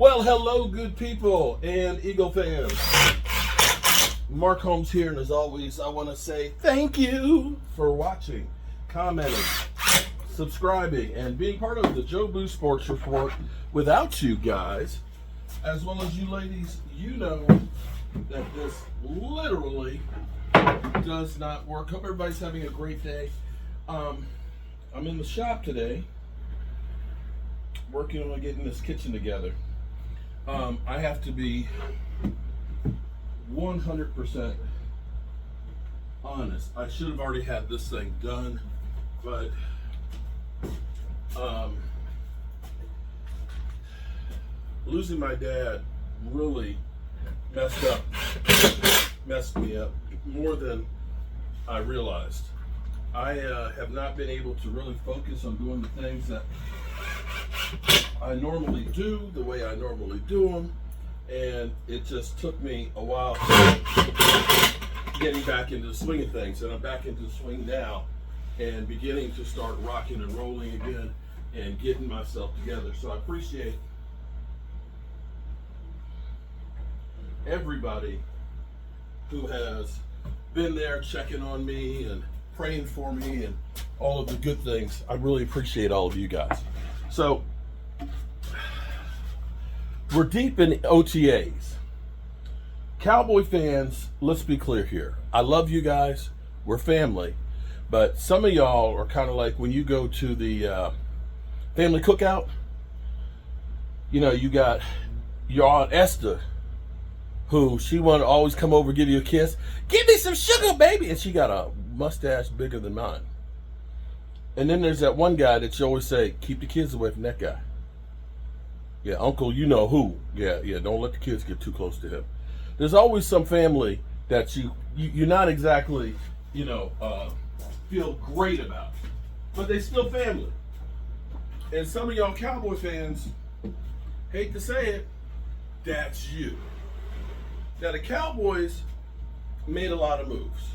Well, hello, good people and Eagle fans. Mark Holmes here, and as always, I want to say thank you for watching, commenting, subscribing, and being part of the Joe Boo Sports Report. Without you guys, as well as you ladies, you know that this literally does not work. Hope everybody's having a great day. I'm in the shop today, working on getting this kitchen together. I have to be 100% honest. I should have already had this thing done, but losing my dad really messed me up more than I realized. I have not been able to really focus on doing the things that I normally do the way I normally do them, and it just took me a while getting back into the swing of things, and I'm back into the swing now and beginning to start rocking and rolling again and getting myself together. So I appreciate everybody who has been there checking on me and praying for me and all of the good things. I really appreciate all of you guys. So we're deep in OTAs. Cowboy fans, let's be clear here. I love you guys. We're family. But some of y'all are kind of like when you go to the family cookout, you know, you got your Aunt Esther, who she wanted to always come over and give you a kiss. Give me some sugar, baby. And she got a mustache bigger than mine. And then there's that one guy that you always say, keep the kids away from that guy. Yeah, uncle, you know who. Yeah, don't let the kids get too close to him. There's always some family that you're not exactly, feel great about. But they still family. And some of y'all Cowboy fans, hate to say it, that's you. Now, the Cowboys made a lot of moves.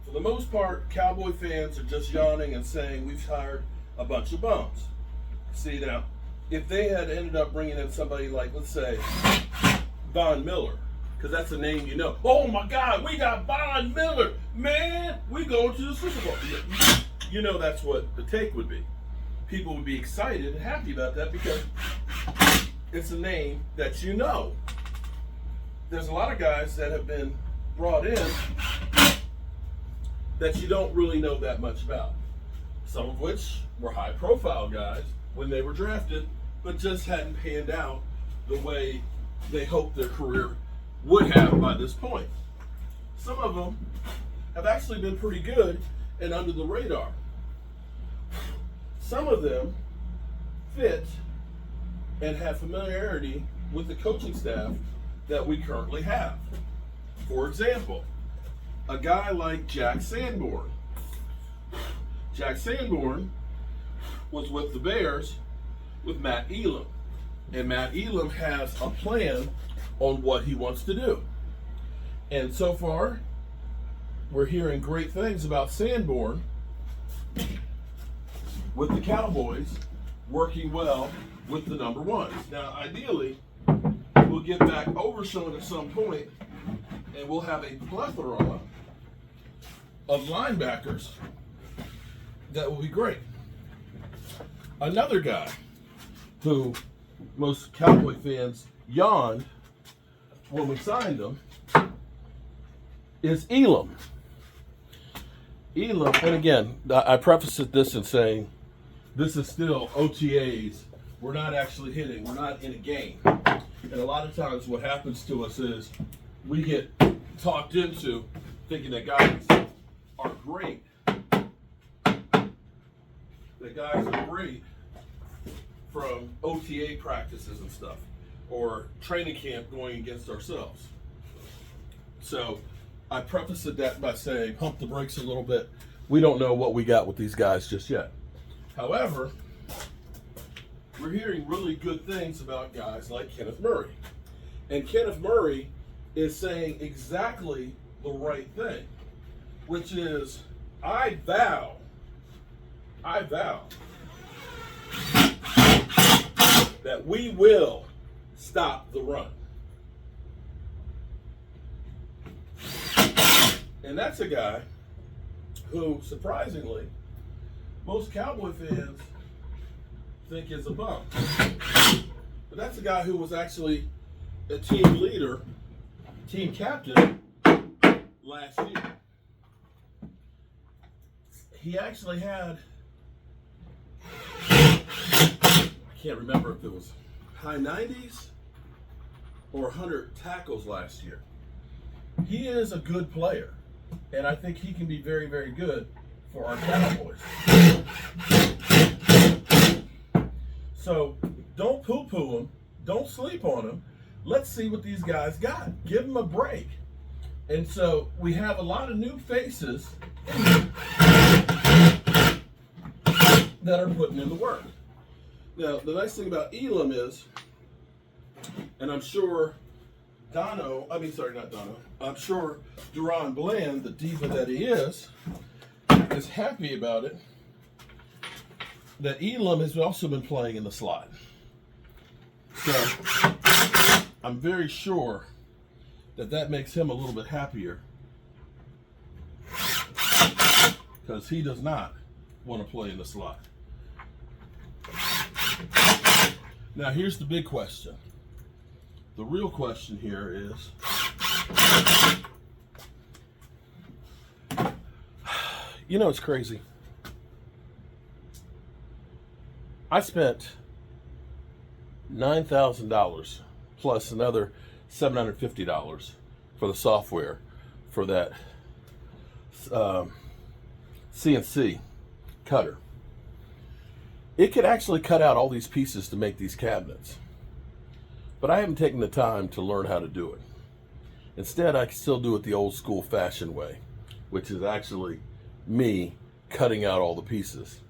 For the most part, Cowboy fans are just yawning and saying, we've hired a bunch of bums. See, now, if they had ended up bringing in somebody like, let's say, Von Miller, because that's a name you know. Oh, my God, we got Von Miller. Man, we going to the Super Bowl. You know that's what the take would be. People would be excited and happy about that because it's a name that you know. There's a lot of guys that have been brought in that you don't really know that much about. Some of which were high-profile guys when they were drafted, but just hadn't panned out the way they hoped their career would have by this point. Some of them have actually been pretty good and under the radar. Some of them fit and have familiarity with the coaching staff that we currently have. For example, a guy like Jack Sanborn. Jack Sanborn was with the Bears with Matt Elam. And Matt Elam has a plan on what he wants to do. And so far, we're hearing great things about Sanborn with the Cowboys working well with the number ones. Now, ideally, we'll get back Overshown at some point, and we'll have a plethora of linebackers that will be great. Another guy who most Cowboy fans yawned when we signed him is Elam. Elam, and again, I prefaced this in saying this is still OTAs. We're not actually hitting. We're not in a game. And a lot of times what happens to us is we get talked into thinking that guys are great. That guys are great from OTA practices and stuff, or training camp going against ourselves. So I prefaced that by saying, pump the brakes a little bit. We don't know what we got with these guys just yet. However, we're hearing really good things about guys like Kenneth Murray. And Kenneth Murray is saying exactly the right thing, which is, I vow that we will stop the run. And that's a guy who, surprisingly, most Cowboy fans think is a bum. But that's a guy who was actually a team leader, team captain last year. He actually had, I can't remember if it was high 90s or 100 tackles last year. He is a good player, and I think he can be very, very good for our Cowboys. So don't poo-poo him. Don't sleep on him. Let's see what these guys got. Give them a break. And so we have a lot of new faces that are putting in the work. Now, the nice thing about Elam is, and I'm sure I'm sure Duron Bland, the diva that he is happy about it, that Elam has also been playing in the slot. So I'm very sure that makes him a little bit happier, because he does not want to play in the slot. Now here's the big question. The real question here is, you know, it's crazy. I spent $9,000 plus another $750 for the software for that CNC cutter. It could actually cut out all these pieces to make these cabinets, but I haven't taken the time to learn how to do it. Instead, I can still do it the old school fashioned way, which is actually me cutting out all the pieces.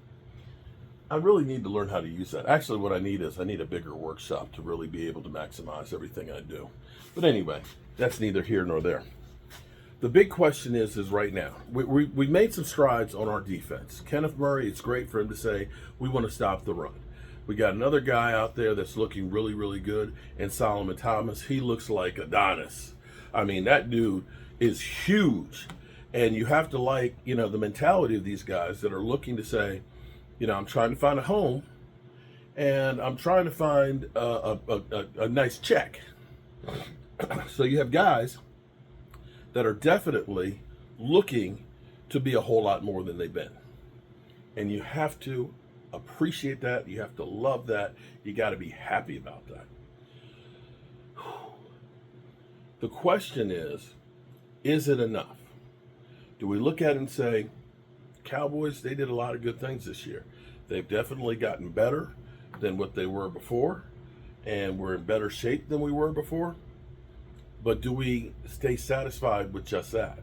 I really need to learn how to use that. Actually, what I need is a bigger workshop to really be able to maximize everything I do. But anyway, that's neither here nor there. The big question is right now, we made some strides on our defense. Kenneth Murray, it's great for him to say, we want to stop the run. We got another guy out there that's looking really, really good, and Solomon Thomas. He looks like Adonis. I mean, that dude is huge. And you have to like, the mentality of these guys that are looking to say, I'm trying to find a home, and I'm trying to find a nice check. So you have guys that are definitely looking to be a whole lot more than they've been. And you have to appreciate that. You have to love that. You got to be happy about that. The question is it enough? Do we look at it and say, Cowboys, they did a lot of good things this year. They've definitely gotten better than what they were before, and we're in better shape than we were before. But do we stay satisfied with just that?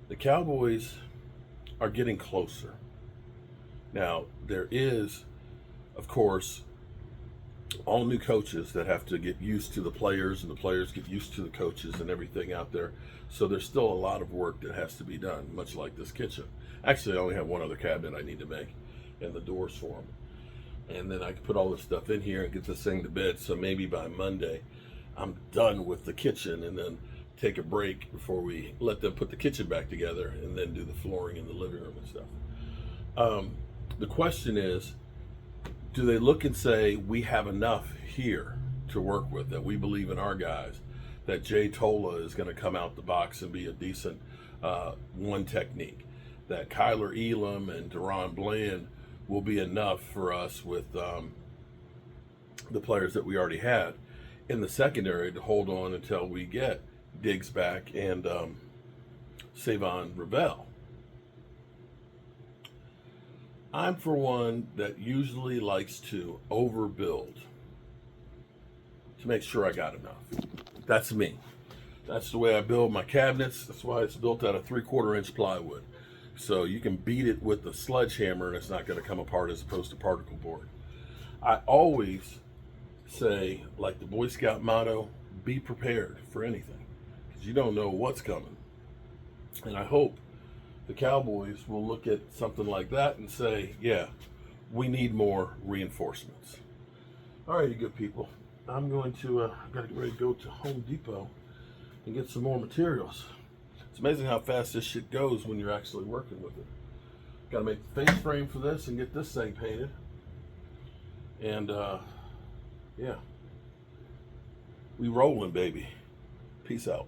The Cowboys are getting closer. Now, there is, of course, all new coaches that have to get used to the players, and the players get used to the coaches and everything out there. So there's still a lot of work that has to be done, much like this kitchen. Actually, I only have one other cabinet I need to make, and the doors for them. And then I can put all this stuff in here and get this thing to bed. So maybe by Monday, I'm done with the kitchen, and then take a break before we let them put the kitchen back together, and then do the flooring in the living room and stuff. The question is, do they look and say, we have enough here to work with, that we believe in our guys, that Jay Tola is going to come out the box and be a decent one technique, that Kyler Elam and Duron Bland will be enough for us with the players that we already had in the secondary to hold on until we get Diggs back and Savon Ravel. I'm for one that usually likes to overbuild to make sure I got enough. That's me. That's the way I build my cabinets. That's why it's built out of 3/4 inch plywood. So you can beat it with a sledgehammer and it's not going to come apart, as opposed to particle board. I always say, like the Boy Scout motto, be prepared for anything, because you don't know what's coming. And I hope the Cowboys will look at something like that and say, yeah, we need more reinforcements. All right, you good people. I'm going to, I've got to get ready to go to Home Depot and get some more materials. It's amazing how fast this shit goes when you're actually working with it. Got to make the face frame for this and get this thing painted. And yeah, we rolling, baby. Peace out.